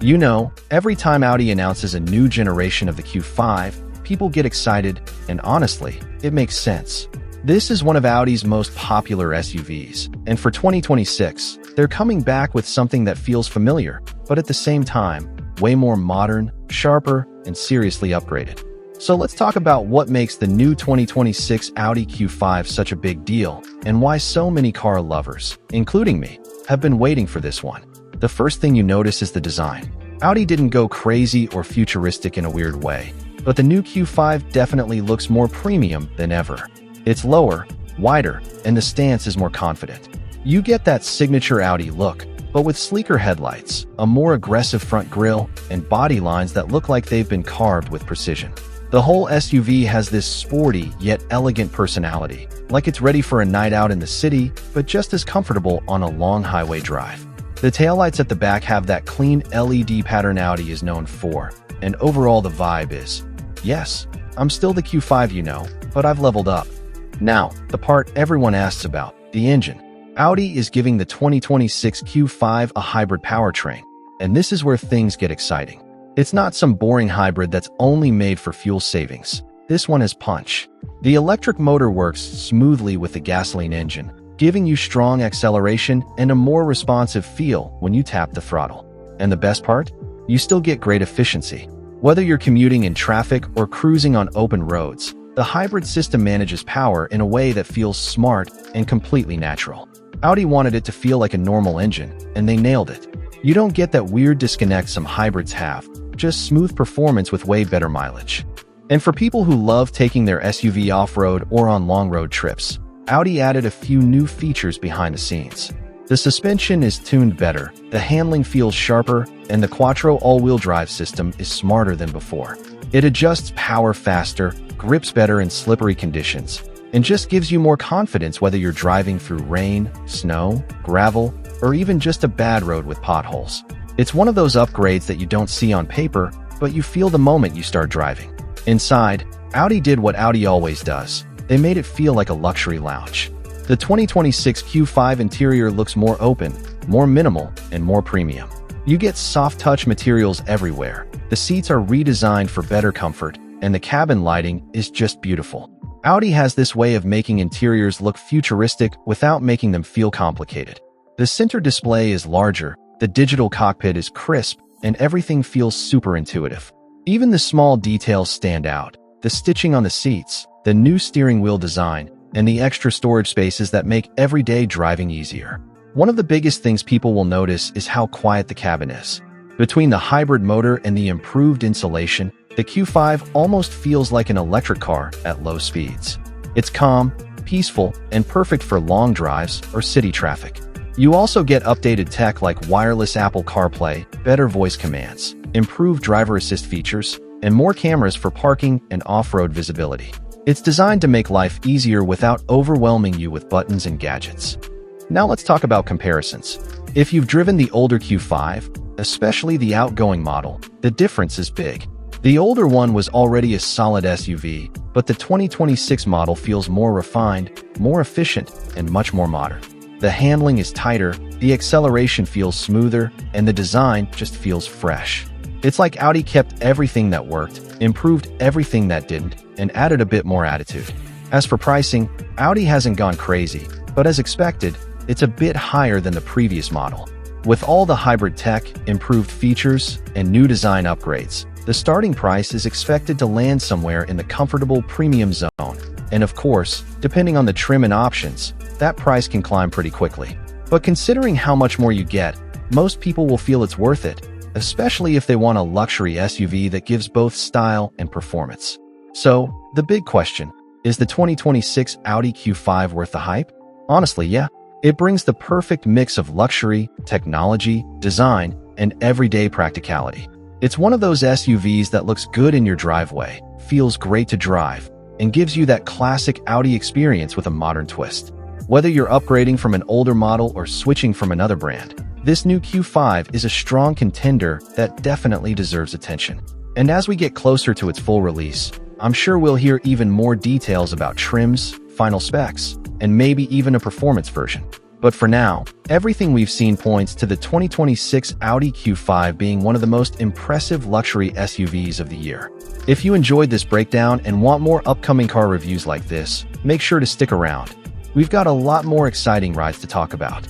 You know, every time Audi announces a new generation of the Q5, people get excited, and honestly, it makes sense. This is one of Audi's most popular SUVs, and for 2026, they're coming back with something that feels familiar, but at the same time, way more modern, sharper, and seriously upgraded. So let's talk about what makes the new 2026 Audi Q5 such a big deal, and why so many car lovers, including me, have been waiting for this one. The first thing you notice is the design. Audi didn't go crazy or futuristic in a weird way, but the new Q5 definitely looks more premium than ever. It's lower, wider, and the stance is more confident. You get that signature Audi look, but with sleeker headlights, a more aggressive front grille, and body lines that look like they've been carved with precision. The whole SUV has this sporty yet elegant personality, like it's ready for a night out in the city, but just as comfortable on a long highway drive. The taillights at the back have that clean LED pattern Audi is known for, and overall the vibe is, yes, I'm still the Q5 you know, but I've leveled up. Now, the part everyone asks about, the engine. Audi is giving the 2026 Q5 a hybrid powertrain, and this is where things get exciting. It's not some boring hybrid that's only made for fuel savings. This one has punch. The electric motor works smoothly with the gasoline engine, giving you strong acceleration and a more responsive feel when you tap the throttle. And the best part? You still get great efficiency. Whether you're commuting in traffic or cruising on open roads, the hybrid system manages power in a way that feels smart and completely natural. Audi wanted it to feel like a normal engine, and they nailed it. You don't get that weird disconnect some hybrids have, just smooth performance with way better mileage. And for people who love taking their SUV off-road or on long road trips, Audi added a few new features behind the scenes. The suspension is tuned better, the handling feels sharper, and the Quattro all-wheel drive system is smarter than before. It adjusts power faster, grips better in slippery conditions, and just gives you more confidence whether you're driving through rain, snow, gravel, or even just a bad road with potholes. It's one of those upgrades that you don't see on paper, but you feel the moment you start driving. Inside, Audi did what Audi always does. They made it feel like a luxury lounge. The 2026 Q5 interior looks more open, more minimal, and more premium. You get soft-touch materials everywhere. The seats are redesigned for better comfort, and the cabin lighting is just beautiful. Audi has this way of making interiors look futuristic without making them feel complicated. The center display is larger, the digital cockpit is crisp, and everything feels super intuitive. Even the small details stand out. The stitching on the seats, the new steering wheel design, and the extra storage spaces that make everyday driving easier. One of the biggest things people will notice is how quiet the cabin is. Between the hybrid motor and the improved insulation, the Q5 almost feels like an electric car at low speeds. It's calm, peaceful, and perfect for long drives or city traffic. You also get updated tech like wireless Apple CarPlay, better voice commands, improved driver assist features, and more cameras for parking and off-road visibility. It's designed to make life easier without overwhelming you with buttons and gadgets. Now let's talk about comparisons. If you've driven the older Q5, especially the outgoing model, the difference is big. The older one was already a solid SUV, but the 2026 model feels more refined, more efficient, and much more modern. The handling is tighter, the acceleration feels smoother, and the design just feels fresh. It's like Audi kept everything that worked, improved everything that didn't, and added a bit more attitude. As for pricing, Audi hasn't gone crazy, but as expected, it's a bit higher than the previous model. With all the hybrid tech, improved features, and new design upgrades, the starting price is expected to land somewhere in the comfortable premium zone. And of course, depending on the trim and options, that price can climb pretty quickly. But considering how much more you get, most people will feel it's worth it, especially if they want a luxury SUV that gives both style and performance. So, the big question, is the 2026 Audi Q5 worth the hype? Honestly, yeah. It brings the perfect mix of luxury, technology, design, and everyday practicality. It's one of those SUVs that looks good in your driveway, feels great to drive, and gives you that classic Audi experience with a modern twist. Whether you're upgrading from an older model or switching from another brand, this new Q5 is a strong contender that definitely deserves attention. And as we get closer to its full release, I'm sure we'll hear even more details about trims, final specs, and maybe even a performance version. But for now, everything we've seen points to the 2026 Audi Q5 being one of the most impressive luxury SUVs of the year. If you enjoyed this breakdown and want more upcoming car reviews like this, make sure to stick around. We've got a lot more exciting rides to talk about.